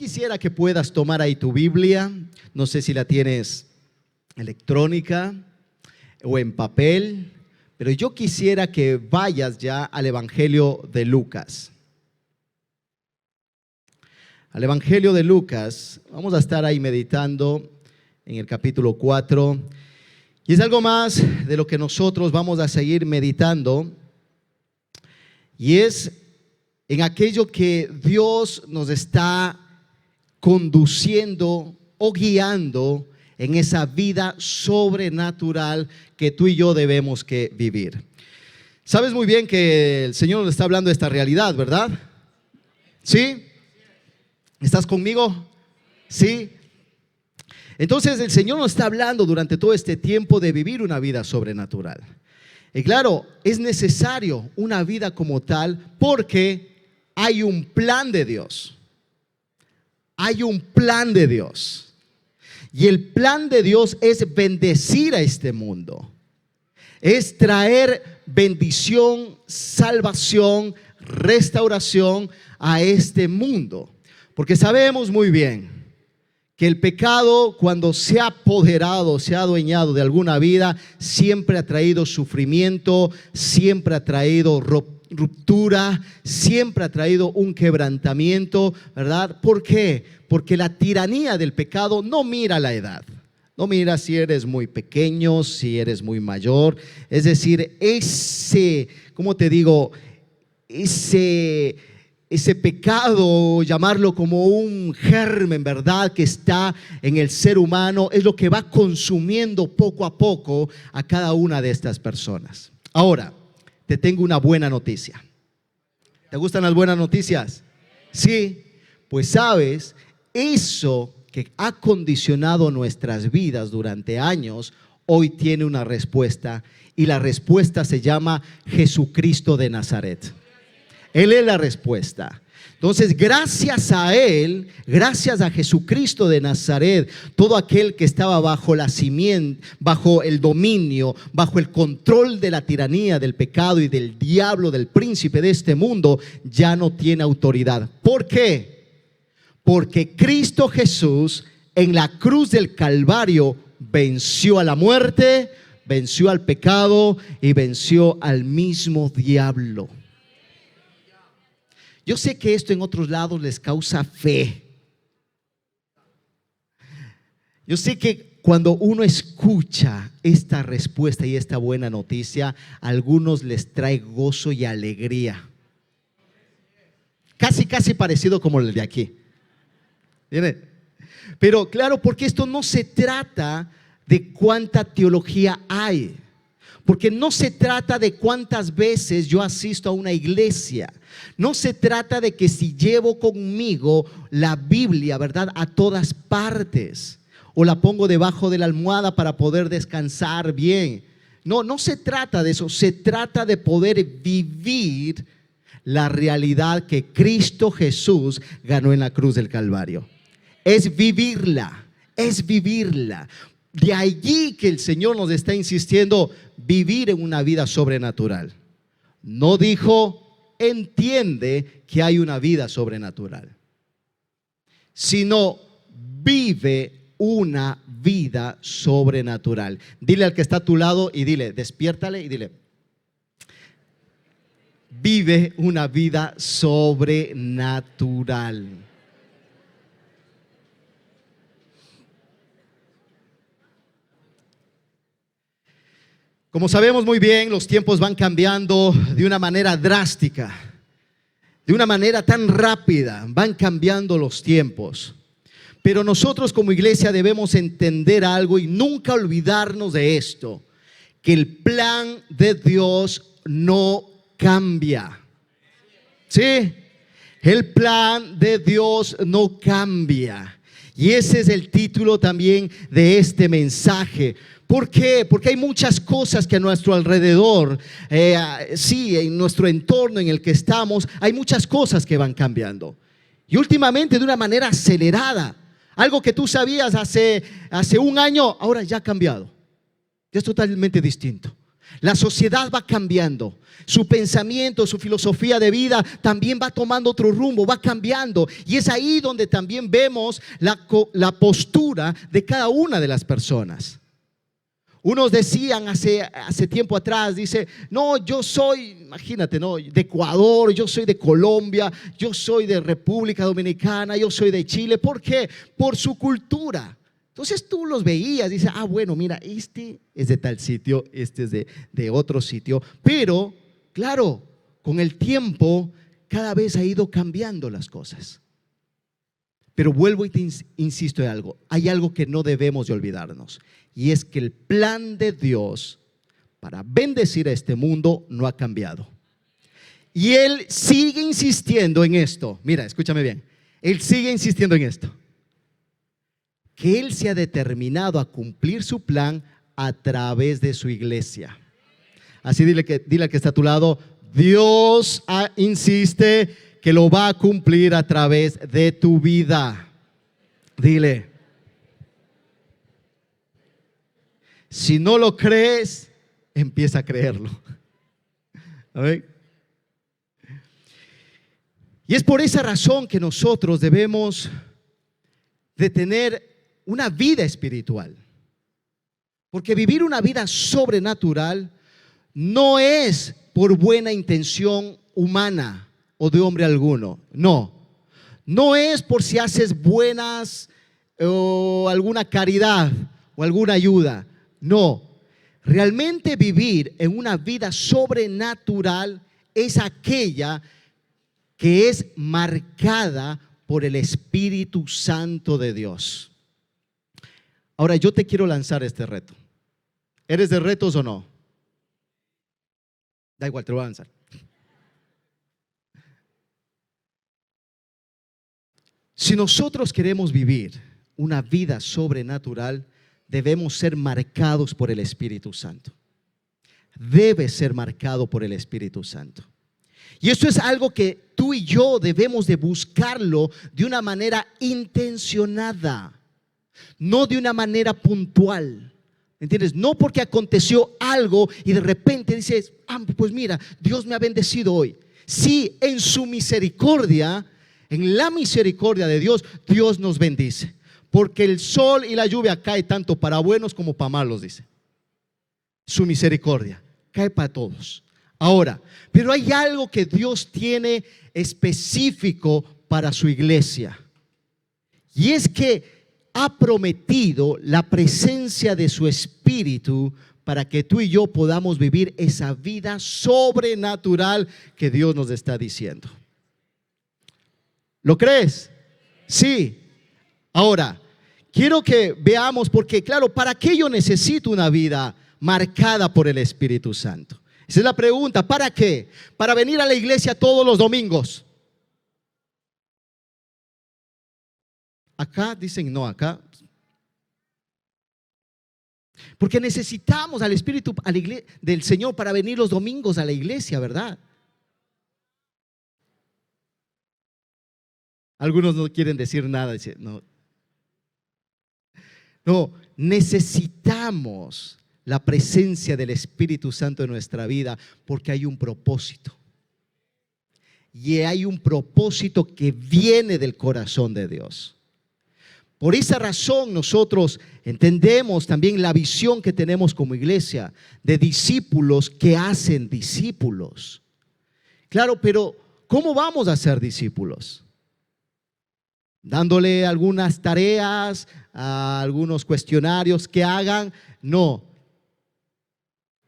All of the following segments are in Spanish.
quisiera que puedas tomar ahí tu Biblia, no sé si la tienes electrónica o en papel, pero yo quisiera que vayas ya al Evangelio de Lucas. Al Evangelio de Lucas, vamos a estar ahí meditando en el capítulo 4, y es algo más de lo que nosotros vamos a seguir meditando, y es en aquello que Dios nos está conduciendo o guiando en esa vida sobrenatural que tú y yo debemos que vivir. Sabes muy bien que el Señor nos está hablando de esta realidad, ¿verdad? ¿Sí? ¿Estás conmigo? ¿Sí? Entonces el Señor nos está hablando durante todo este tiempo de vivir una vida sobrenatural. Y claro, es necesario una vida como tal porque hay un plan de Dios. Hay un plan de Dios. Y el plan de Dios es bendecir a este mundo. Es traer bendición, salvación, restauración a este mundo. Porque sabemos muy bien que el pecado, cuando se ha apoderado, se ha adueñado de alguna vida, siempre ha traído sufrimiento, siempre ha traído ruptura, siempre ha traído un quebrantamiento, ¿verdad? ¿Por qué? Porque la tiranía del pecado no mira la edad, no mira si eres muy pequeño, si eres muy mayor. Es decir, ¿cómo te digo? Ese pecado, llamarlo como un germen, ¿verdad?, que está en el ser humano, es lo que va consumiendo poco a poco a cada una de estas personas. Ahora, te tengo una buena noticia. ¿Te gustan las buenas noticias? Sí, pues sabes, eso que ha condicionado nuestras vidas durante años, hoy tiene una respuesta, y la respuesta se llama Jesucristo de Nazaret. Él es la respuesta. Entonces, gracias a Él, gracias a Jesucristo de Nazaret, todo aquel que estaba bajo la simiente, bajo el dominio, bajo el control de la tiranía, del pecado y del diablo, del príncipe de este mundo, ya no tiene autoridad. ¿Por qué? Porque Cristo Jesús en la cruz del Calvario venció a la muerte, venció al pecado y venció al mismo diablo. Yo sé que esto en otros lados les causa fe. Yo sé que cuando uno escucha esta respuesta y esta buena noticia, a algunos les trae gozo y alegría. Casi parecido como el de aquí. ¿Viene? Pero claro, porque esto no se trata de cuánta teología hay. Porque no se trata de cuántas veces yo asisto a una iglesia. No se trata de que si llevo conmigo la Biblia, ¿verdad?, a todas partes, o la pongo debajo de la almohada para poder descansar bien. No se trata de eso. Se trata de poder vivir la realidad que Cristo Jesús ganó en la cruz del Calvario. Es vivirla, es vivirla. De allí que el Señor nos está insistiendo, vivir en una vida sobrenatural. No dijo, entiende que hay una vida sobrenatural, sino vive una vida sobrenatural. Dile al que está a tu lado y dile, despiértale y dile, vive una vida sobrenatural. Como sabemos muy bien, los tiempos van cambiando de una manera drástica, de una manera tan rápida, van cambiando los tiempos. Pero nosotros como iglesia debemos entender algo y nunca olvidarnos de esto, que el plan de Dios no cambia. ¿Sí? El plan de Dios no cambia. Y ese es el título también de este mensaje. ¿Por qué? Porque hay muchas cosas que a nuestro alrededor, en nuestro entorno en el que estamos, hay muchas cosas que van cambiando. Y últimamente de una manera acelerada. Algo que tú sabías hace un año, ahora ya ha cambiado. Ya es totalmente distinto. La sociedad va cambiando. Su pensamiento, su filosofía de vida también va tomando otro rumbo, va cambiando. Y es ahí donde también vemos la postura de cada una de las personas. Unos decían hace tiempo atrás, dice, no, yo soy, imagínate, no, de Ecuador, yo soy de Colombia, yo soy de República Dominicana, yo soy de Chile. ¿Por qué? Por su cultura. Entonces tú los veías, dices, bueno, mira, este es de tal sitio, este es de otro sitio. Pero, claro, con el tiempo cada vez ha ido cambiando las cosas. Pero vuelvo y te insisto en algo. Hay algo que no debemos de olvidarnos. Y es que el plan de Dios para bendecir a este mundo no ha cambiado. Y Él sigue insistiendo en esto. Mira, escúchame bien. Él sigue insistiendo en esto. Que Él se ha determinado a cumplir su plan a través de su iglesia. Así dile al que está a tu lado, Dios insiste que lo va a cumplir a través de tu vida. Dile. Si no lo crees, empieza a creerlo. ¿A ver? Y es por esa razón que nosotros debemos de tener una vida espiritual. Porque vivir una vida sobrenatural no es por buena intención humana o de hombre alguno. No. No es por si haces buenas o alguna caridad o alguna ayuda. No. Realmente vivir en una vida sobrenatural es aquella que es marcada por el Espíritu Santo de Dios. Ahora yo te quiero lanzar este reto. ¿Eres de retos o no? Da igual, te lo voy a lanzar. Si nosotros queremos vivir una vida sobrenatural, debemos ser marcados por el Espíritu Santo. Debe ser marcado por el Espíritu Santo. Y esto es algo que tú y yo debemos de buscarlo de una manera intencionada, no de una manera puntual. ¿Entiendes? No porque aconteció algo y de repente dices, pues mira, Dios me ha bendecido hoy. Sí, en su misericordia, en la misericordia de Dios, Dios nos bendice. Porque el sol y la lluvia cae tanto para buenos como para malos, dice. Su misericordia cae para todos. Ahora, pero hay algo que Dios tiene específico para su iglesia. Y es que ha prometido la presencia de su Espíritu para que tú y yo podamos vivir esa vida sobrenatural que Dios nos está diciendo. ¿Lo crees? Sí. Ahora, quiero que veamos, porque claro, ¿para qué yo necesito una vida marcada por el Espíritu Santo? Esa es la pregunta. ¿Para qué? Para venir a la iglesia todos los domingos. Acá dicen no, acá. Porque necesitamos al Espíritu del Señor para venir los domingos a la iglesia, ¿verdad? Algunos no quieren decir nada, dicen, no. No, necesitamos la presencia del Espíritu Santo en nuestra vida porque hay un propósito. Y hay un propósito que viene del corazón de Dios. Por esa razón nosotros entendemos también la visión que tenemos como iglesia de discípulos que hacen discípulos. Claro, pero ¿cómo vamos a ser discípulos? ¿Dándole algunas tareas, algunos cuestionarios que hagan? No.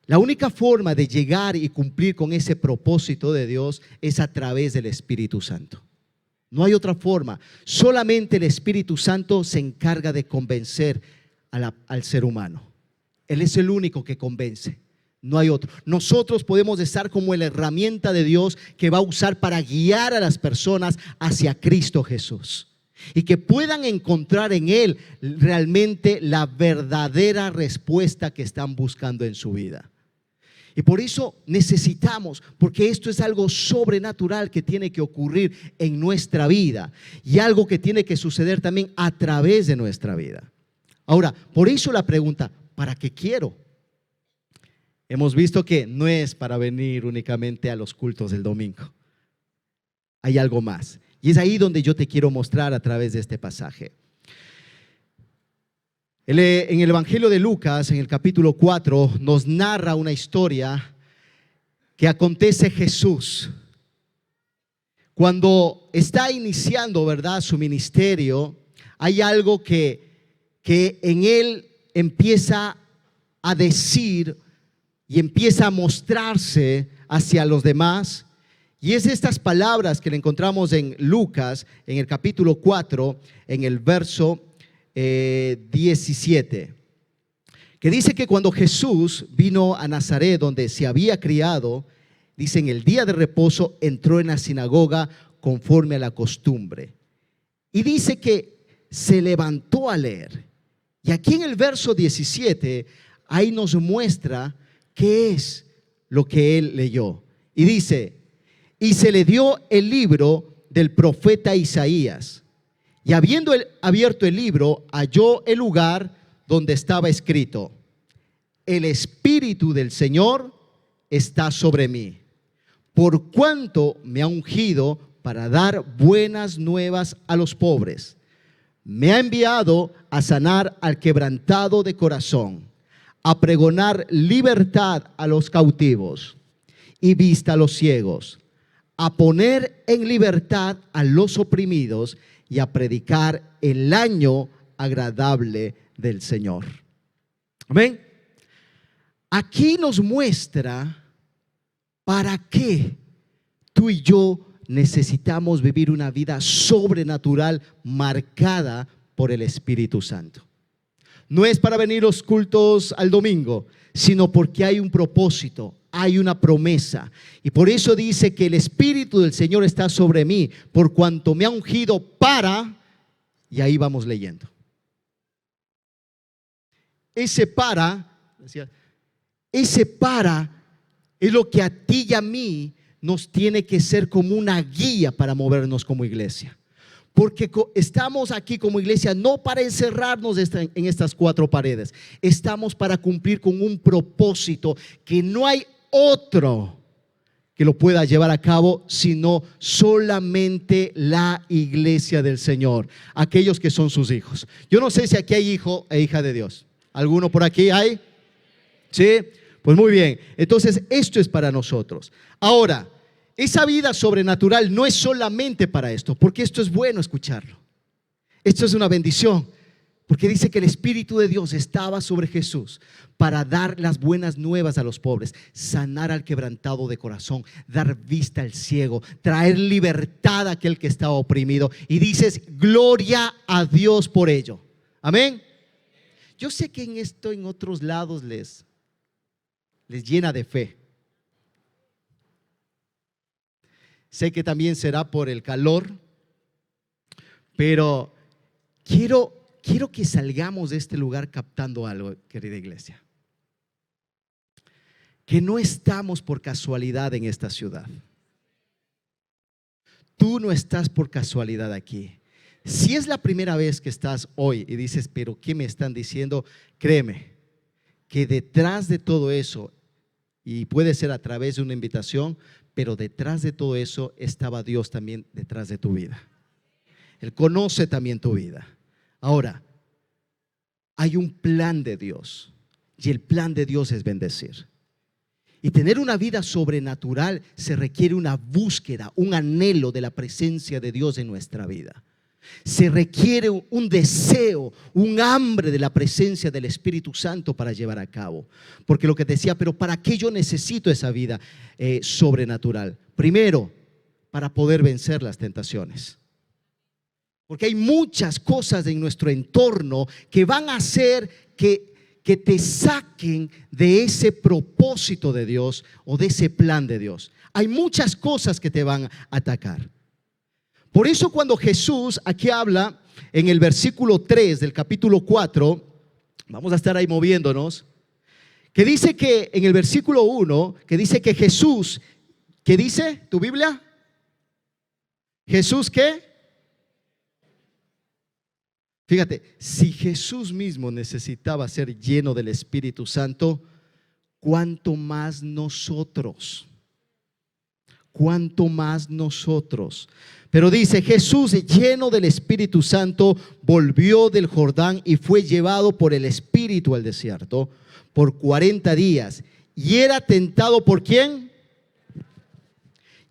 La única forma de llegar y cumplir con ese propósito de Dios es a través del Espíritu Santo. No hay otra forma. Solamente el Espíritu Santo se encarga de convencer al ser humano. Él es el único que convence. No hay otro. Nosotros podemos estar como la herramienta de Dios que va a usar para guiar a las personas hacia Cristo Jesús. Y que puedan encontrar en Él realmente la verdadera respuesta que están buscando en su vida. Y por eso necesitamos, porque esto es algo sobrenatural que tiene que ocurrir en nuestra vida y algo que tiene que suceder también a través de nuestra vida. Ahora, por eso la pregunta, ¿para qué quiero? hemos visto que no es para venir únicamente a los cultos del domingo. Hay algo más. Y es ahí donde yo te quiero mostrar a través de este pasaje. En el Evangelio de Lucas, en el capítulo 4, nos narra una historia que acontece Jesús. Cuando está iniciando, ¿verdad?, su ministerio, hay algo que en él empieza a decir y empieza a mostrarse hacia los demás. Y es estas palabras que le encontramos en Lucas, en el capítulo 4, en el verso 17, que dice que cuando Jesús vino a Nazaret, donde se había criado, dice, en el día de reposo entró en la sinagoga conforme a la costumbre. Y dice que se levantó a leer. Y aquí en el verso 17, ahí nos muestra qué es lo que él leyó. Y dice, y se le dio el libro del profeta Isaías. Y habiendo abierto el libro, halló el lugar donde estaba escrito: el Espíritu del Señor está sobre mí, por cuanto me ha ungido para dar buenas nuevas a los pobres. Me ha enviado a sanar al quebrantado de corazón, a pregonar libertad a los cautivos y vista a los ciegos, a poner en libertad a los oprimidos y a predicar el año agradable del Señor. Amén. Aquí nos muestra para qué tú y yo necesitamos vivir una vida sobrenatural marcada por el Espíritu Santo. No es para venir los cultos al domingo, sino porque hay un propósito, hay una promesa. Y por eso dice que el Espíritu del Señor está sobre mí, por cuanto me ha ungido para, y ahí vamos leyendo. Ese para es lo que a ti y a mí nos tiene que ser como una guía para movernos como iglesia. Porque estamos aquí como iglesia no para encerrarnos en estas cuatro paredes. Estamos para cumplir con un propósito que no hay otro que lo pueda llevar a cabo, sino solamente la iglesia del Señor, aquellos que son sus hijos. Yo no sé si aquí hay hijo e hija de Dios. ¿Alguno por aquí hay? ¿Sí? Pues muy bien. Entonces esto es para nosotros. Ahora, esa vida sobrenatural no es solamente para esto, porque esto es bueno escucharlo. Esto es una bendición, porque dice que el Espíritu de Dios estaba sobre Jesús para dar las buenas nuevas a los pobres, sanar al quebrantado de corazón, dar vista al ciego, traer libertad a aquel que estaba oprimido. Y dices, gloria a Dios por ello. Amén. Yo sé que en esto en otros lados les llena de fe. Sé que también será por el calor, pero quiero que salgamos de este lugar captando algo, querida iglesia. Que no estamos por casualidad en esta ciudad. Tú no estás por casualidad aquí. Si es la primera vez que estás hoy y dices, pero ¿qué me están diciendo? Créeme que detrás de todo eso, y puede ser a través de una invitación, pero detrás de todo eso estaba Dios también detrás de tu vida. Él conoce también tu vida. Ahora, hay un plan de Dios y el plan de Dios es bendecir. Y tener una vida sobrenatural se requiere una búsqueda, un anhelo de la presencia de Dios en nuestra vida. Se requiere un deseo, un hambre de la presencia del Espíritu Santo para llevar a cabo. Porque lo que te decía, pero ¿para qué yo necesito esa vida sobrenatural? Primero, para poder vencer las tentaciones. Porque hay muchas cosas en nuestro entorno que van a hacer que te saquen de ese propósito de Dios o de ese plan de Dios. Hay muchas cosas que te van a atacar. Por eso cuando Jesús aquí habla en el versículo 3 del capítulo 4, vamos a estar ahí moviéndonos, que dice que en el versículo 1, que dice que Jesús, ¿qué dice tu Biblia? Jesús, ¿qué? Fíjate, si Jesús mismo necesitaba ser lleno del Espíritu Santo, cuánto más nosotros. Cuánto más nosotros. Pero dice, Jesús, lleno del Espíritu Santo, volvió del Jordán y fue llevado por el Espíritu al desierto por 40 días. Y era tentado ¿por quién?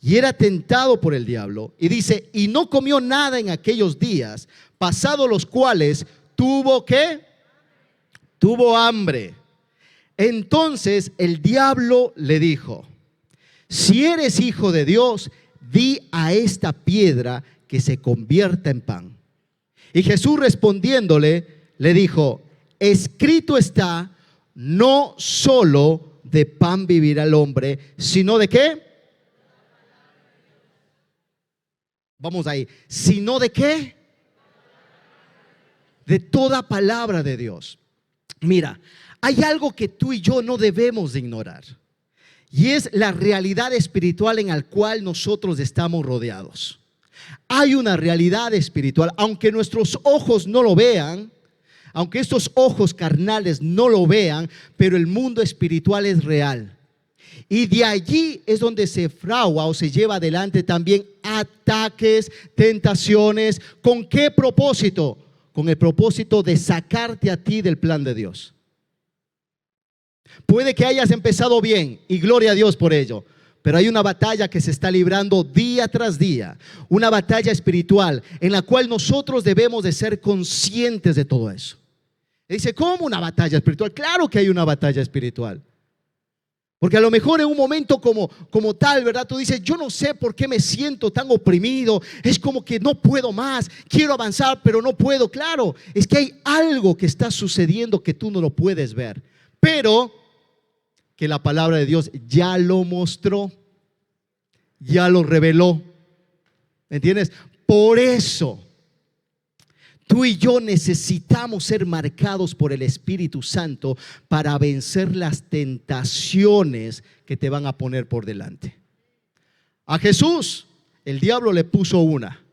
Y era tentado por el diablo. Y dice, y no comió nada en aquellos días, pasados los cuales tuvo ¿qué? Tuvo hambre. Entonces el diablo le dijo, si eres hijo de Dios, di a esta piedra que se convierta en pan. Y Jesús respondiéndole, le dijo, escrito está, no solo de pan vivirá el hombre, sino de ¿qué? Vamos ahí. ¿Sino de qué? De toda palabra de Dios. Mira, hay algo que tú y yo no debemos de ignorar. Y es la realidad espiritual en la cual nosotros estamos rodeados. Hay una realidad espiritual, aunque nuestros ojos no lo vean, aunque estos ojos carnales no lo vean, pero el mundo espiritual es real. Y de allí es donde se fragua o se lleva adelante también ataques, tentaciones. ¿Con qué propósito? Con el propósito de sacarte a ti del plan de Dios. Puede que hayas empezado bien y gloria a Dios por ello, pero hay una batalla que se está librando día tras día, una batalla espiritual en la cual nosotros debemos de ser conscientes de todo eso. Y dice, ¿cómo una batalla espiritual? Claro que hay una batalla espiritual. Porque a lo mejor en un momento como tal, ¿verdad? Tú dices, yo no sé por qué me siento tan oprimido. Es como que no puedo más. Quiero avanzar, pero no puedo. Claro, es que hay algo que está sucediendo que tú no lo puedes ver. Pero que la palabra de Dios ya lo mostró, ya lo reveló. ¿Me entiendes? Por eso tú y yo necesitamos ser marcados por el Espíritu Santo para vencer las tentaciones que te van a poner por delante. A Jesús el diablo le puso una.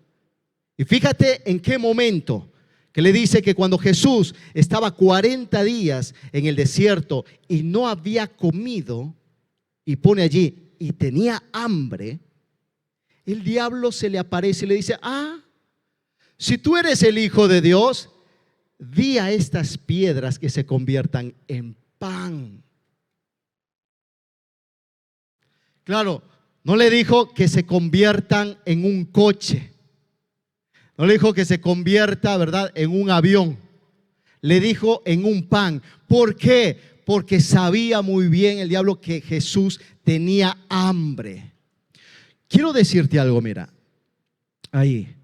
Y fíjate en qué momento, que le dice que cuando Jesús estaba 40 días en el desierto y no había comido, y pone allí, y tenía hambre, el diablo se le aparece y le dice, si tú eres el Hijo de Dios, di a estas piedras que se conviertan en pan. Claro, no le dijo que se conviertan en un coche. No le dijo que se convierta, ¿verdad?, en un avión. Le dijo en un pan. ¿Por qué? Porque sabía muy bien el diablo que Jesús tenía hambre. Quiero decirte algo, mira. Ahí.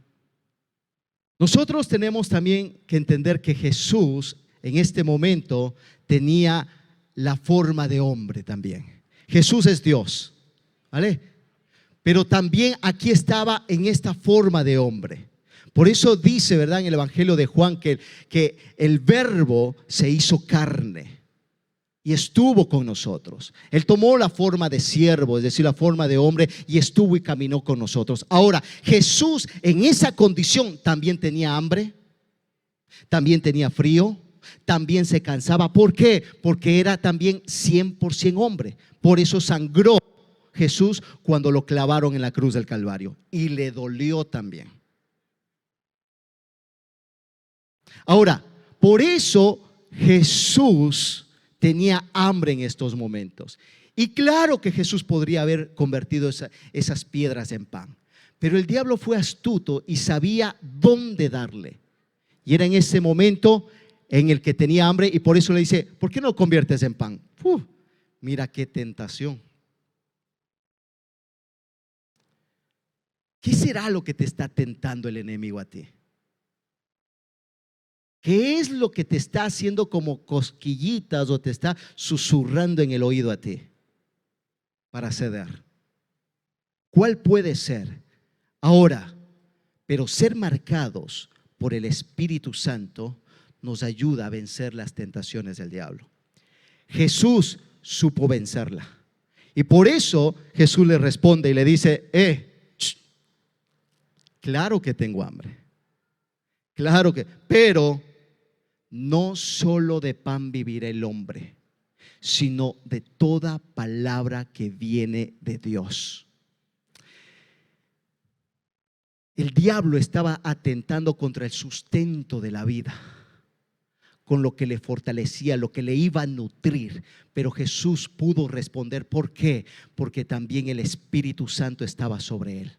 Nosotros tenemos también que entender que Jesús en este momento tenía la forma de hombre también. Jesús es Dios, ¿vale? Pero también aquí estaba en esta forma de hombre. Por eso dice, ¿verdad?, en el Evangelio de Juan que el verbo se hizo carne y estuvo con nosotros. Él tomó la forma de siervo, es decir, la forma de hombre, y estuvo y caminó con nosotros. Ahora, Jesús en esa condición también tenía hambre, también tenía frío, también se cansaba. ¿Por qué? Porque era también 100% hombre. Por eso sangró Jesús cuando lo clavaron en la cruz del Calvario y le dolió también. Ahora, por eso Jesús tenía hambre en estos momentos. Y claro que Jesús podría haber convertido esas piedras en pan. Pero el diablo fue astuto y sabía dónde darle. Y era en ese momento en el que tenía hambre, y por eso le dice, ¿por qué no lo conviertes en pan? Mira qué tentación. ¿Qué será lo que te está tentando el enemigo a ti? ¿Qué es lo que te está haciendo como cosquillitas o te está susurrando en el oído a ti para ceder? ¿Cuál puede ser? Ahora, pero ser marcados por el Espíritu Santo nos ayuda a vencer las tentaciones del diablo. Jesús supo vencerla. Y por eso Jesús le responde y le dice, claro que tengo hambre. Claro que, pero no solo de pan vivirá el hombre, sino de toda palabra que viene de Dios. El diablo estaba atentando contra el sustento de la vida, con lo que le fortalecía, lo que le iba a nutrir. Pero Jesús pudo responder. ¿Por qué? Porque también el Espíritu Santo estaba sobre él.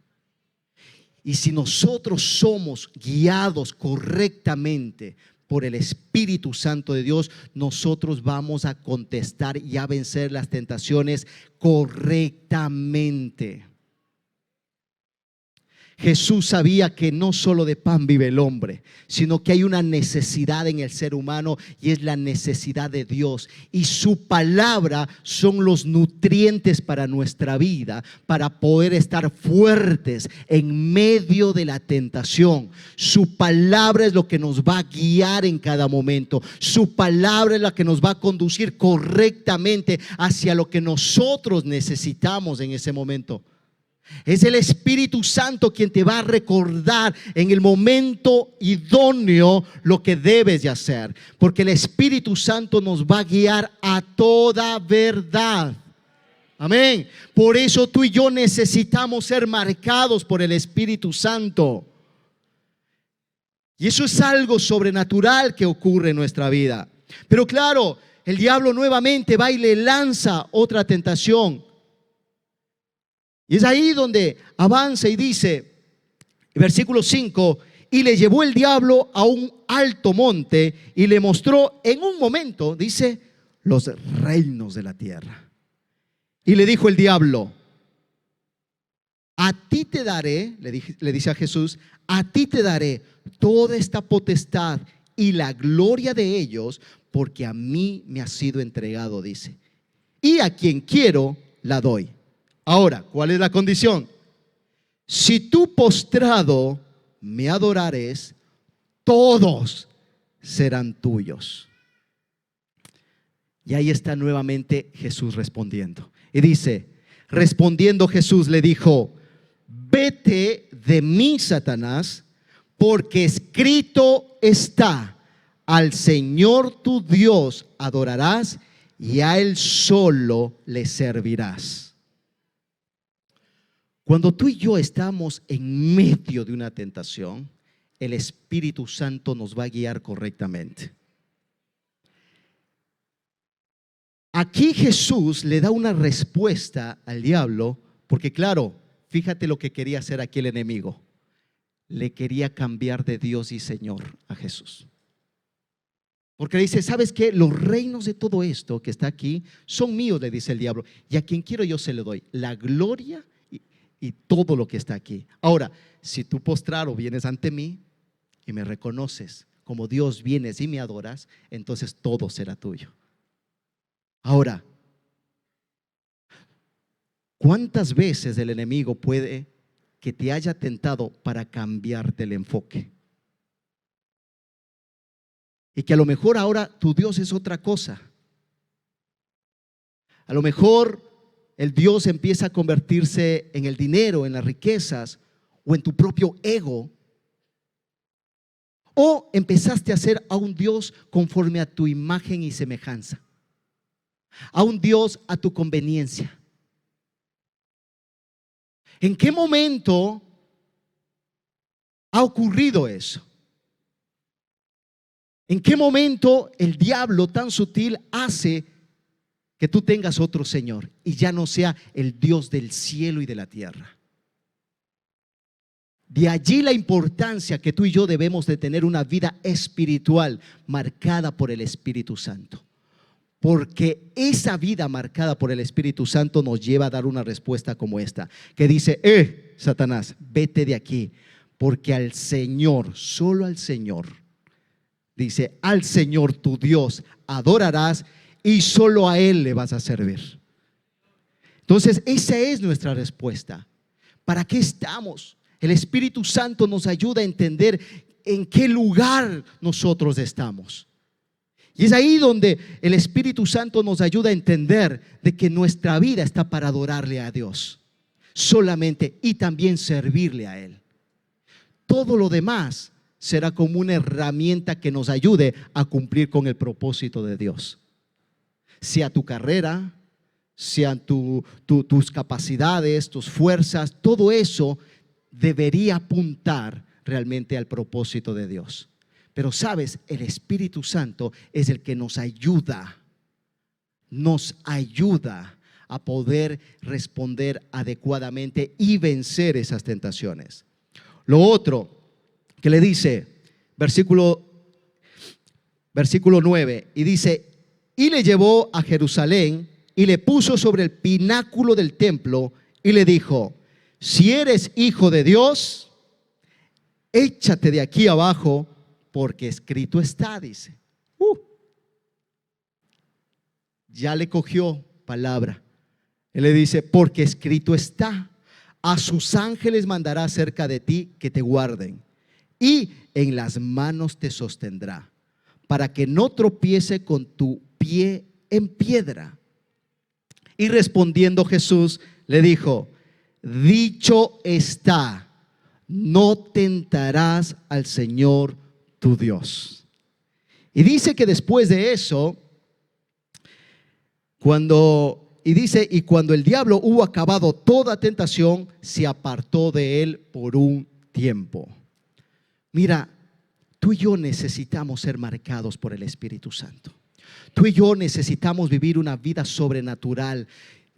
Y si nosotros somos guiados correctamente por el Espíritu Santo de Dios, nosotros vamos a contestar y a vencer las tentaciones correctamente. Jesús sabía que no solo de pan vive el hombre, sino que hay una necesidad en el ser humano, y es la necesidad de Dios. Y su palabra son los nutrientes para nuestra vida, para poder estar fuertes en medio de la tentación. Su palabra es lo que nos va a guiar en cada momento. Su palabra es la que nos va a conducir correctamente hacia lo que nosotros necesitamos en ese momento. Es el Espíritu Santo quien te va a recordar en el momento idóneo lo que debes de hacer, porque el Espíritu Santo nos va a guiar a toda verdad. Amén. Por eso tú y yo necesitamos ser marcados por el Espíritu Santo. Y eso es algo sobrenatural que ocurre en nuestra vida. Pero claro, el diablo nuevamente va y le lanza otra tentación. Y es ahí donde avanza y dice, versículo 5, y le llevó el diablo a un alto monte y le mostró en un momento, dice, los reinos de la tierra. Y le dijo el diablo, a ti te daré, le dice a Jesús, a ti te daré toda esta potestad y la gloria de ellos, porque a mí me ha sido entregado, dice, y a quien quiero la doy. Ahora, ¿cuál es la condición? Si tú postrado me adorares, todos serán tuyos. Y ahí está nuevamente Jesús respondiendo. Y dice, respondiendo Jesús le dijo, vete de mí, Satanás, porque escrito está, al Señor tu Dios adorarás y a Él solo le servirás. Cuando tú y yo estamos en medio de una tentación, el Espíritu Santo nos va a guiar correctamente. Aquí Jesús le da una respuesta al diablo, porque claro, fíjate lo que quería hacer aquí el enemigo. Le quería cambiar de Dios y Señor a Jesús. Porque dice, ¿sabes qué? Los reinos de todo esto que está aquí son míos, le dice el diablo, y a quien quiero yo se le doy la gloria y todo lo que está aquí. Ahora, si tú postrado vienes ante mí y me reconoces como Dios, vienes y me adoras, entonces todo será tuyo. Ahora, ¿cuántas veces el enemigo puede que te haya tentado para cambiarte el enfoque? Y que a lo mejor ahora tu Dios es otra cosa. A lo mejor el Dios empieza a convertirse en el dinero, en las riquezas o en tu propio ego. O empezaste a hacer a un Dios conforme a tu imagen y semejanza, a un Dios a tu conveniencia. ¿En qué momento ha ocurrido eso? ¿En qué momento el diablo tan sutil hace que tú tengas otro Señor y ya no sea el Dios del cielo y de la tierra? De allí la importancia que tú y yo debemos de tener una vida espiritual marcada por el Espíritu Santo. Porque esa vida marcada por el Espíritu Santo nos lleva a dar una respuesta como esta, que dice, Satanás, vete de aquí, porque al Señor, solo al Señor, dice, al Señor tu Dios adorarás y solo a Él le vas a servir. Entonces, esa es nuestra respuesta. ¿Para qué estamos? El Espíritu Santo nos ayuda a entender en qué lugar nosotros estamos. Y es ahí donde el Espíritu Santo nos ayuda a entender de que nuestra vida está para adorarle a Dios solamente y también servirle a Él. Todo lo demás será como una herramienta que nos ayude a cumplir con el propósito de Dios. sea tu carrera, sean tus capacidades, tus fuerzas, todo eso debería apuntar realmente al propósito de Dios. Pero sabes, el Espíritu Santo es el que nos ayuda a poder responder adecuadamente y vencer esas tentaciones. Lo otro que le dice, versículo 9, y dice: y le llevó a Jerusalén y le puso sobre el pináculo del templo y le dijo: si eres hijo de Dios, échate de aquí abajo, porque escrito está, dice. Ya le cogió palabra. Él le dice: porque escrito está, a sus ángeles mandará cerca de ti que te guarden, y en las manos te sostendrá, para que no tropiece con tu pie en piedra. Y respondiendo Jesús le dijo: dicho está, no tentarás al Señor tu Dios. Y dice que después de eso, cuando el diablo hubo acabado toda tentación, se apartó de él por un tiempo. Mira, tú y yo necesitamos ser marcados por el Espíritu Santo. Tú y yo necesitamos vivir una vida sobrenatural,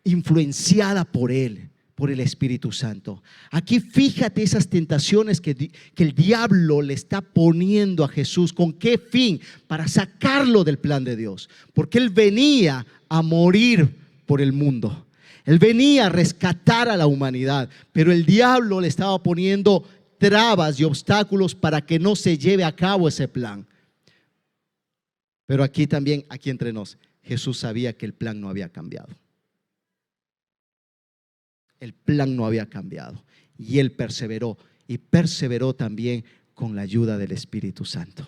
influenciada por Él, por el Espíritu Santo. Aquí fíjate esas tentaciones que el diablo le está poniendo a Jesús. ¿Con qué fin? Para sacarlo del plan de Dios. Porque Él venía a morir por el mundo. Él venía a rescatar a la humanidad. Pero el diablo le estaba poniendo trabas y obstáculos para que no se lleve a cabo ese plan. Pero aquí también, aquí entre nos, Jesús sabía que el plan no había cambiado. El plan no había cambiado. Y Él perseveró. Y perseveró también con la ayuda del Espíritu Santo.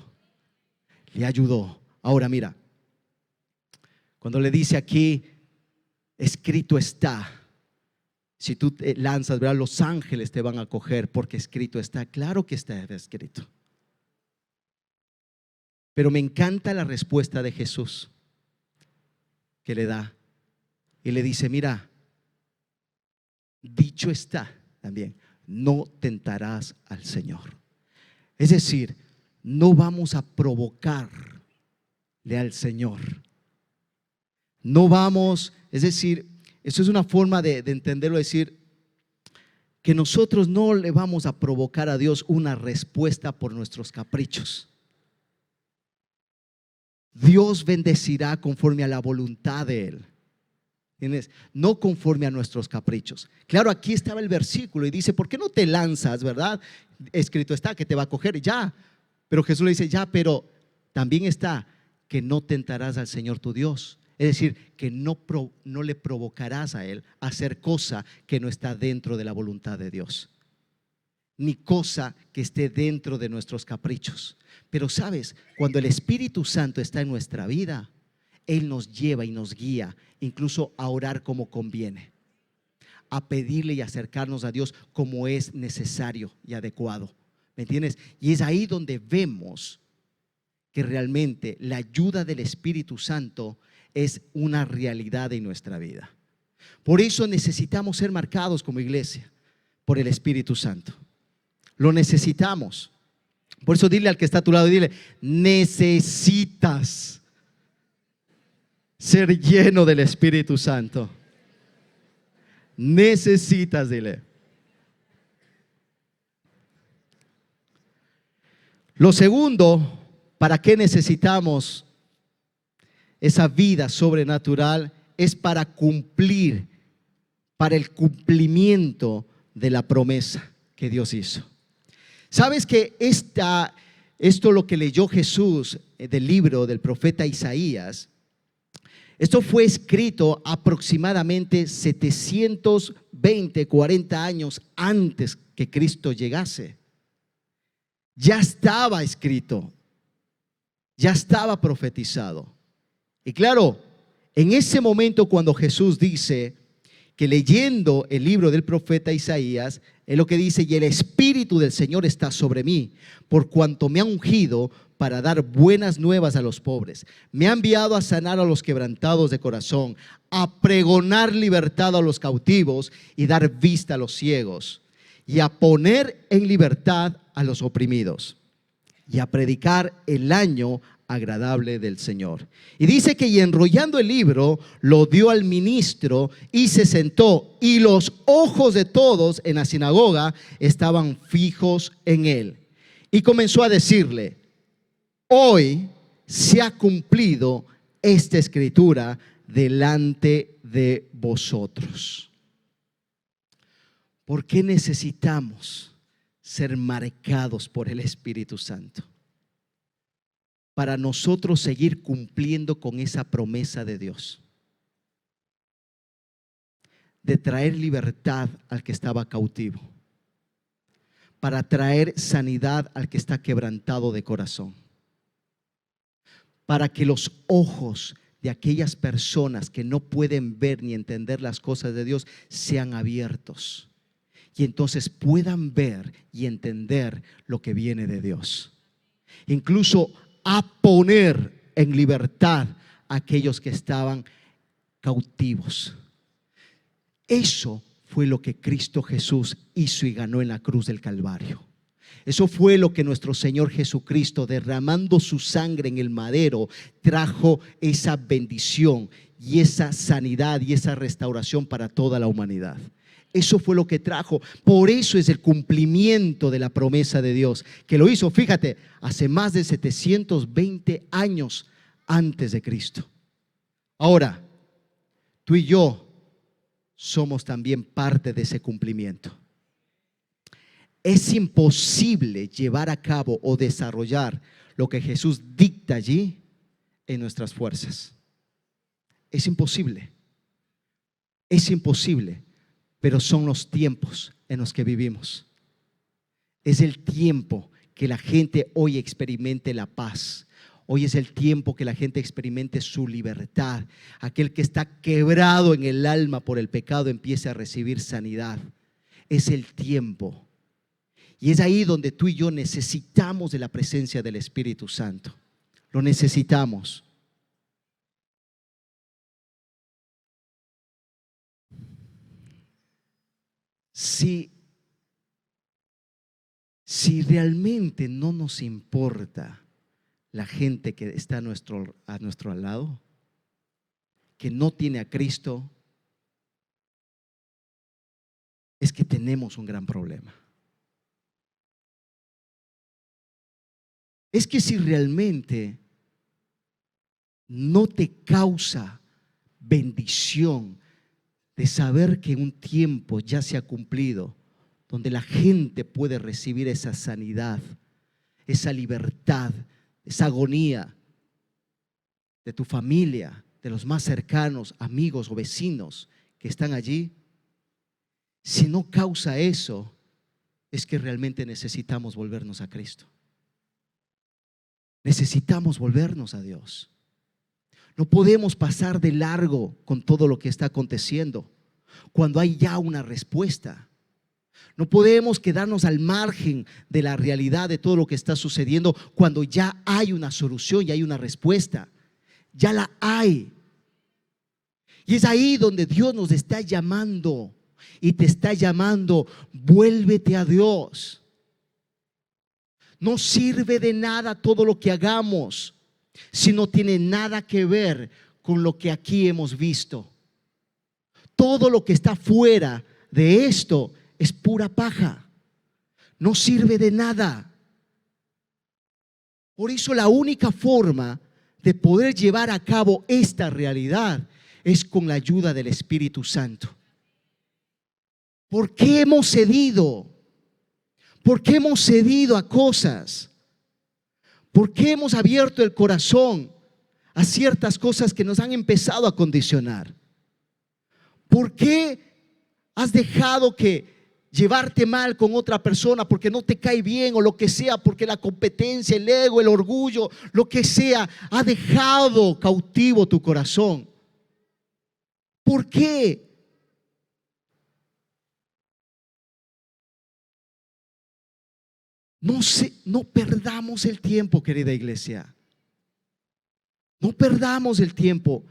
Le ayudó. Ahora mira, cuando le dice aquí, escrito está. Si tú te lanzas, ¿verdad? Los ángeles te van a coger porque escrito está. Claro que está escrito. Pero me encanta la respuesta de Jesús que le da. Y le dice: mira, dicho está también, no tentarás al Señor. Es decir, no vamos a provocarle al Señor. No vamos, es decir, eso es una forma de entenderlo, decir que nosotros no le vamos a provocar a Dios una respuesta por nuestros caprichos. Dios bendecirá conforme a la voluntad de Él. ¿Entiendes? No conforme a nuestros caprichos. Claro, aquí estaba el versículo y dice: ¿por qué no te lanzas, verdad? Escrito está que te va a coger, ya. Pero Jesús le dice: ya, pero también está que no tentarás al Señor tu Dios. Es decir, que no le provocarás a Él a hacer cosa que no está dentro de la voluntad de Dios, ni cosa que esté dentro de nuestros caprichos. Pero sabes, cuando el Espíritu Santo está en nuestra vida, Él nos lleva y nos guía incluso a orar como conviene, a pedirle y acercarnos a Dios como es necesario y adecuado. ¿Me entiendes? Y es ahí donde vemos que realmente la ayuda del Espíritu Santo es una realidad en nuestra vida. Por eso necesitamos ser marcados como iglesia por el Espíritu Santo. Lo necesitamos. Por eso dile al que está a tu lado, dile: necesitas ser lleno del Espíritu Santo. Necesitas, dile. Lo segundo, ¿para qué necesitamos esa vida sobrenatural? Es para cumplir, para el cumplimiento de la promesa que Dios hizo. ¿Sabes que esto lo que leyó Jesús del libro del profeta Isaías? Esto fue escrito aproximadamente 40 años antes que Cristo llegase. Ya estaba escrito, ya estaba profetizado. Y claro, en ese momento cuando Jesús dice que leyendo el libro del profeta Isaías, es lo que dice: y el Espíritu del Señor está sobre mí, por cuanto me ha ungido para dar buenas nuevas a los pobres. Me ha enviado a sanar a los quebrantados de corazón, a pregonar libertad a los cautivos y dar vista a los ciegos, y a poner en libertad a los oprimidos, y a predicar el año agradable del Señor. Y dice que y enrollando el libro, lo dio al ministro y se sentó, y los ojos de todos en la sinagoga estaban fijos en él. Y comenzó a decirle: hoy se ha cumplido esta escritura delante de vosotros. ¿Por qué necesitamos ser marcados por el Espíritu Santo? Para nosotros seguir cumpliendo con esa promesa de Dios, de traer libertad al que estaba cautivo, para traer sanidad al que está quebrantado de corazón, para que los ojos de aquellas personas que no pueden ver ni entender las cosas de Dios sean abiertos, y entonces puedan ver y entender lo que viene de Dios. Incluso a poner en libertad a aquellos que estaban cautivos. Eso fue lo que Cristo Jesús hizo y ganó en la cruz del Calvario. Eso fue lo que nuestro Señor Jesucristo, derramando su sangre en el madero, trajo esa bendición y esa sanidad y esa restauración para toda la humanidad. Eso fue lo que trajo. Por eso es el cumplimiento de la promesa de Dios, que lo hizo, fíjate, hace más de 720 años antes de Cristo. Ahora, tú y yo somos también parte de ese cumplimiento. Es imposible llevar a cabo o desarrollar lo que Jesús dicta allí en nuestras fuerzas. Es imposible. Es imposible. Pero son los tiempos en los que vivimos. Es el tiempo que la gente hoy experimente la paz. Hoy es el tiempo que la gente experimente su libertad. Aquel que está quebrado en el alma por el pecado empiece a recibir sanidad. Es el tiempo. Y es ahí donde tú y yo necesitamos de la presencia del Espíritu Santo. Lo necesitamos. Si realmente no nos importa la gente que está a nuestro lado, que no tiene a Cristo, es que tenemos un gran problema. Es que si realmente no te causa bendición de saber que un tiempo ya se ha cumplido, donde la gente puede recibir esa sanidad, esa libertad, esa agonía de tu familia, de los más cercanos, amigos o vecinos que están allí. Si no causa eso, es que realmente necesitamos volvernos a Cristo. Necesitamos volvernos a Dios. No podemos pasar de largo con todo lo que está aconteciendo cuando hay ya una respuesta. No podemos quedarnos al margen de la realidad de todo lo que está sucediendo cuando ya hay una solución y hay una respuesta. Ya la hay. Y es ahí donde Dios nos está llamando y te está llamando: vuélvete a Dios. No sirve de nada todo lo que hagamos si no tiene nada que ver con lo que aquí hemos visto. Todo lo que está fuera de esto es pura paja. No sirve de nada. Por eso la única forma de poder llevar a cabo esta realidad es con la ayuda del Espíritu Santo. ¿Por qué hemos cedido? ¿Por qué hemos cedido a cosas? ¿Por qué hemos abierto el corazón a ciertas cosas que nos han empezado a condicionar? ¿Por qué has dejado que llevarte mal con otra persona porque no te cae bien o lo que sea, porque la competencia, el ego, el orgullo, lo que sea, ha dejado cautivo tu corazón? ¿Por qué? No perdamos el tiempo, querida iglesia. No perdamos el tiempo.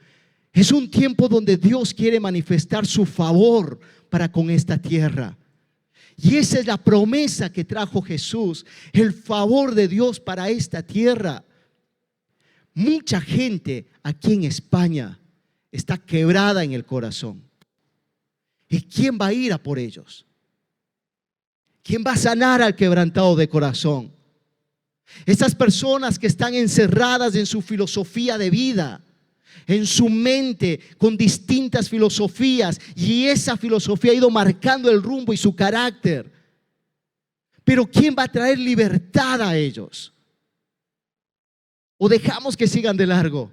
Es un tiempo donde Dios quiere manifestar su favor para con esta tierra. Y esa es la promesa que trajo Jesús, el favor de Dios para esta tierra. Mucha gente aquí en España está quebrada en el corazón. ¿Y quién va a ir a por ellos? ¿Quién va a sanar al quebrantado de corazón? Esas personas que están encerradas en su filosofía de vida, en su mente, con distintas filosofías, y esa filosofía ha ido marcando el rumbo y su carácter. Pero ¿quién va a traer libertad a ellos? ¿O dejamos que sigan de largo?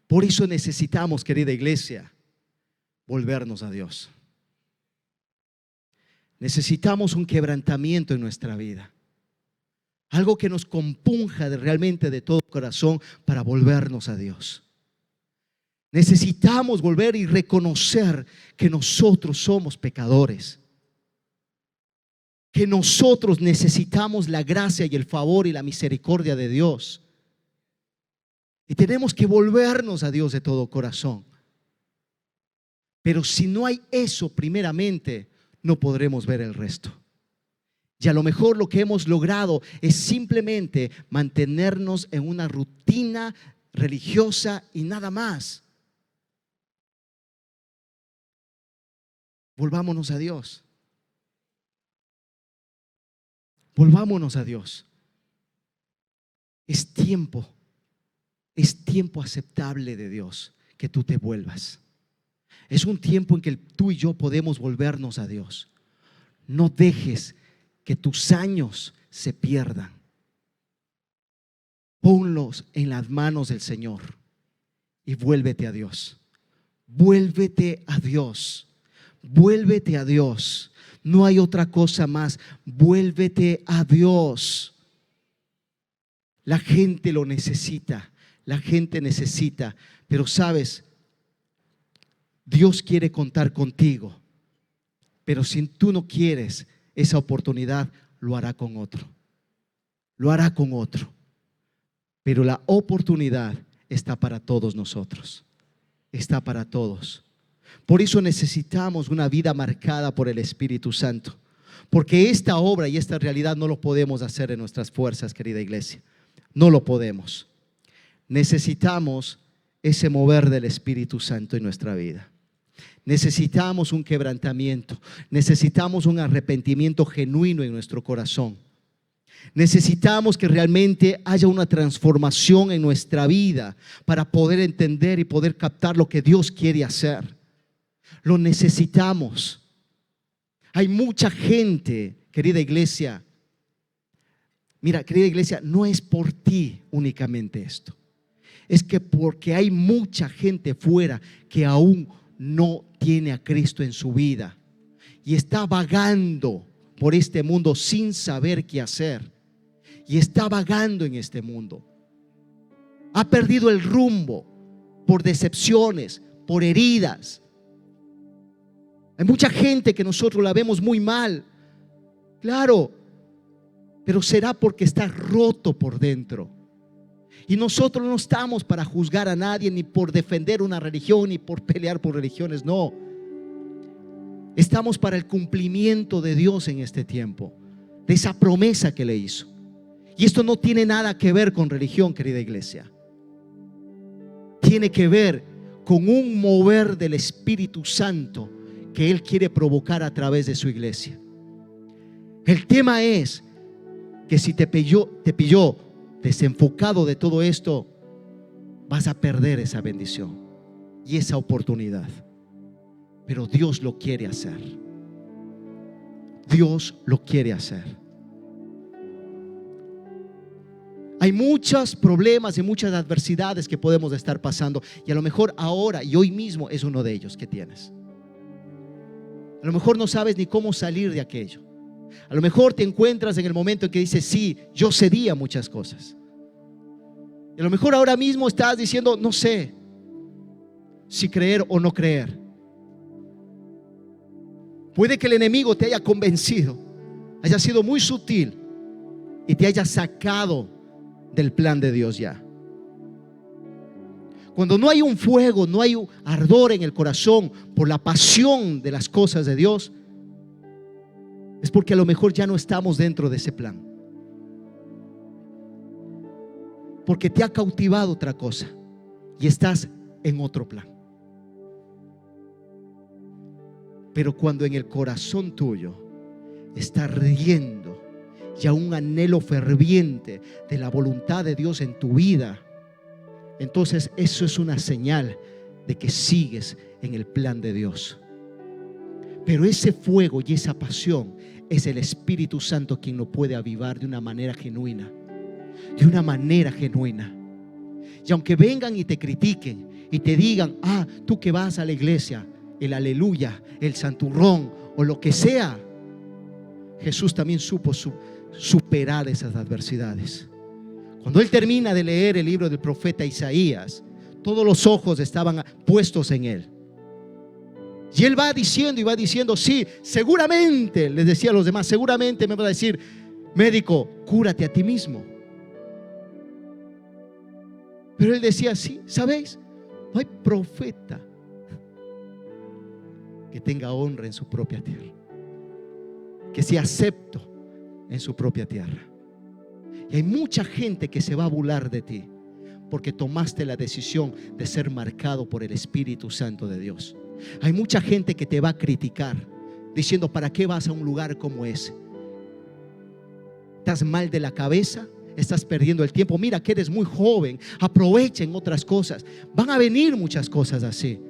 Por eso necesitamos, querida iglesia, volvernos a Dios. Necesitamos un quebrantamiento en nuestra vida. Algo que nos compunja realmente de todo corazón para volvernos a Dios. Necesitamos volver y reconocer que nosotros somos pecadores. Que nosotros necesitamos la gracia y el favor y la misericordia de Dios. Y tenemos que volvernos a Dios de todo corazón. Pero si no hay eso primeramente, no podremos ver el resto. Y a lo mejor lo que hemos logrado es simplemente mantenernos en una rutina religiosa y nada más. Volvámonos a Dios. Volvámonos a Dios. Es tiempo aceptable de Dios que tú te vuelvas. Es un tiempo en que tú y yo podemos volvernos a Dios. No dejes que tus años se pierdan. Ponlos en las manos del Señor y vuélvete a Dios. Vuélvete a Dios. Vuélvete a Dios. No hay otra cosa más. Vuélvete a Dios. La gente lo necesita. La gente necesita. Pero sabes, Dios quiere contar contigo. Pero si tú no quieres esa oportunidad, lo hará con otro. Lo hará con otro. Pero la oportunidad está para todos nosotros. Está para todos. Por eso necesitamos una vida marcada por el Espíritu Santo. Porque esta obra y esta realidad no lo podemos hacer en nuestras fuerzas, querida iglesia. No lo podemos. Necesitamos ese mover del Espíritu Santo en nuestra vida. Necesitamos un quebrantamiento. Necesitamos un arrepentimiento genuino en nuestro corazón. Necesitamos que realmente haya una transformación en nuestra vida para poder entender y poder captar lo que Dios quiere hacer. Lo necesitamos. Hay mucha gente, querida iglesia. Mira, querida iglesia, no es por ti únicamente esto. Es que porque hay mucha gente fuera que aún no tiene a Cristo en su vida y está vagando por este mundo sin saber qué hacer, y está vagando en este mundo. Ha perdido el rumbo por decepciones, por heridas. Hay mucha gente que nosotros la vemos muy mal, claro, pero será porque está roto por dentro. Y nosotros no estamos para juzgar a nadie, ni por defender una religión, ni por pelear por religiones, no. Estamos para el cumplimiento de Dios en este tiempo, de esa promesa que le hizo. Y esto no tiene nada que ver con religión, querida iglesia. Tiene que ver con un mover del Espíritu Santo que Él quiere provocar a través de su iglesia. El tema es que si te pilló desenfocado de todo esto, vas a perder esa bendición y esa oportunidad. Pero Dios lo quiere hacer. Dios lo quiere hacer. Hay muchos problemas y muchas adversidades que podemos estar pasando, y a lo mejor ahora y hoy mismo es uno de ellos que tienes. A lo mejor no sabes ni cómo salir de aquello. A lo mejor te encuentras en el momento en que dices: sí, yo cedí a muchas cosas. Y a lo mejor ahora mismo estás diciendo: no sé si creer o no creer. Puede que el enemigo te haya convencido haya sido muy sutil y te haya sacado del plan de Dios ya. Cuando no hay un fuego, no hay un ardor en el corazón por la pasión de las cosas de Dios, es porque a lo mejor ya no estamos dentro de ese plan. Porque te ha cautivado otra cosa y estás en otro plan. Pero cuando en el corazón tuyo está riendo ya un anhelo ferviente de la voluntad de Dios en tu vida, entonces eso es una señal de que sigues en el plan de Dios. Pero ese fuego y esa pasión es el Espíritu Santo quien lo puede avivar de una manera genuina. De una manera genuina. Y aunque vengan y te critiquen y te digan, tú que vas a la iglesia, el aleluya, el santurrón o lo que sea, Jesús también supo superar esas adversidades. Cuando Él termina de leer el libro del profeta Isaías, todos los ojos estaban puestos en Él. Y Él va diciendo, sí, seguramente, les decía a los demás, seguramente me va a decir, médico, cúrate a ti mismo. Pero Él decía, sí, ¿sabéis? No hay profeta que tenga honra en su propia tierra, que sea acepto en su propia tierra. Y hay mucha gente que se va a burlar de ti porque tomaste la decisión de ser marcado por el Espíritu Santo de Dios. Hay mucha gente que te va a criticar diciendo, ¿para qué vas a un lugar como ese? ¿Estás mal de la cabeza? ¿Estás perdiendo el tiempo? Mira que eres muy joven, aprovechen otras cosas. Van a venir muchas cosas así.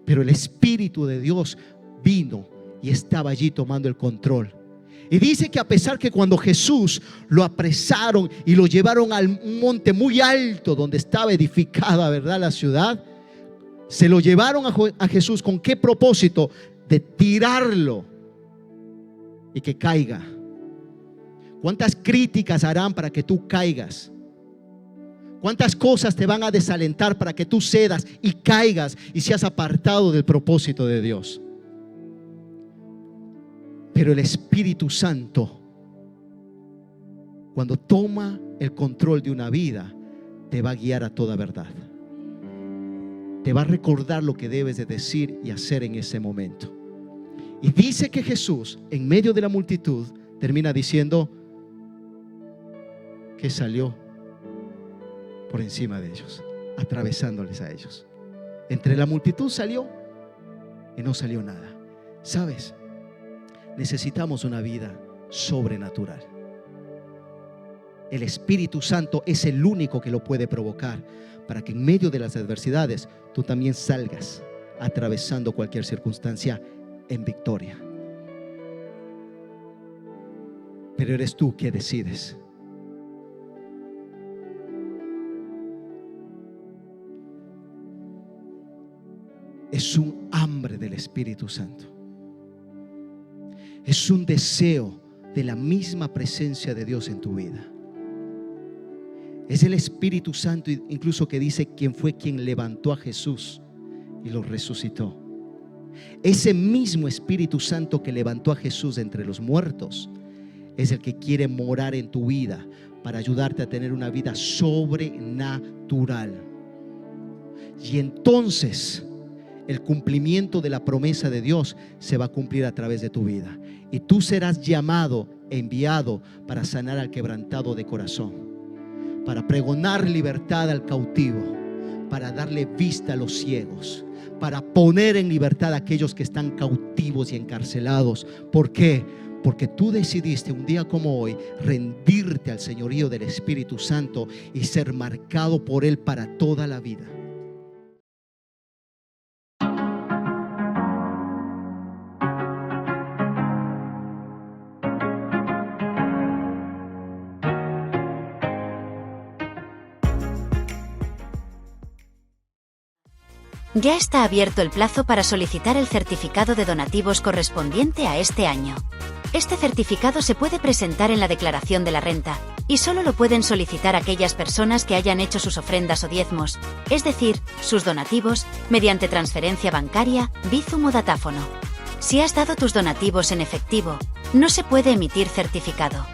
Pero el Espíritu de Dios vino y estaba allí tomando el control. Y dice que a pesar que cuando Jesús lo apresaron y lo llevaron al monte muy alto donde estaba edificada, ¿verdad?, la ciudad, se lo llevaron a Jesús. ¿Con qué propósito? De tirarlo y que caiga. ¿Cuántas críticas harán para que tú caigas? ¿Cuántas cosas te van a desalentar para que tú cedas y caigas y seas apartado del propósito de Dios? Pero el Espíritu Santo, cuando toma el control de una vida, te va a guiar a toda verdad. Te va a recordar lo que debes de decir y hacer en ese momento. Y dice que Jesús, en medio de la multitud, termina diciendo que salió por encima de ellos, atravesándoles a ellos. Entre la multitud salió y no salió nada. ¿Sabes? Necesitamos una vida sobrenatural. El Espíritu Santo es el único que lo puede provocar para que en medio de las adversidades tú también salgas atravesando cualquier circunstancia en victoria. Pero eres tú que decides. Es un hambre del Espíritu Santo. Es un deseo de la misma presencia de Dios en tu vida. Es el Espíritu Santo incluso que dice quién fue quien levantó a Jesús y lo resucitó. Ese mismo Espíritu Santo que levantó a Jesús de entre los muertos es el que quiere morar en tu vida para ayudarte a tener una vida sobrenatural. Y entonces el cumplimiento de la promesa de Dios se va a cumplir a través de tu vida. Y tú serás llamado, enviado para sanar al quebrantado de corazón, para pregonar libertad al cautivo, para darle vista a los ciegos, para poner en libertad a aquellos que están cautivos y encarcelados. ¿Por qué? Porque tú decidiste un día como hoy rendirte al señorío del Espíritu Santo y ser marcado por Él para toda la vida. Ya está abierto el plazo para solicitar el certificado de donativos correspondiente a este año. Este certificado se puede presentar en la declaración de la renta y solo lo pueden solicitar aquellas personas que hayan hecho sus ofrendas o diezmos, es decir, sus donativos, mediante transferencia bancaria, Bizum o datáfono. Si has dado tus donativos en efectivo, no se puede emitir certificado.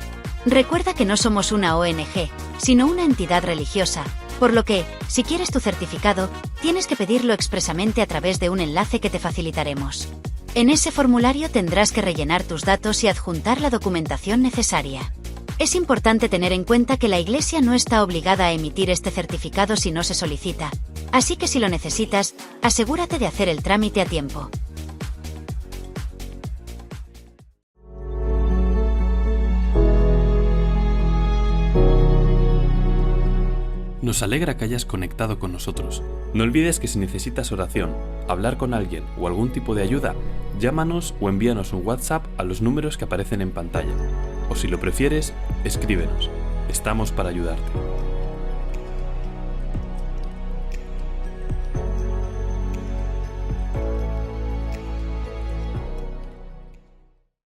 Recuerda que no somos una ONG, sino una entidad religiosa, por lo que, si quieres tu certificado, tienes que pedirlo expresamente a través de un enlace que te facilitaremos. En ese formulario tendrás que rellenar tus datos y adjuntar la documentación necesaria. Es importante tener en cuenta que la Iglesia no está obligada a emitir este certificado si no se solicita, así que si lo necesitas, asegúrate de hacer el trámite a tiempo. Nos alegra que hayas conectado con nosotros. No olvides que si necesitas oración, hablar con alguien o algún tipo de ayuda, llámanos o envíanos un WhatsApp a los números que aparecen en pantalla. O si lo prefieres, escríbenos. Estamos para ayudarte.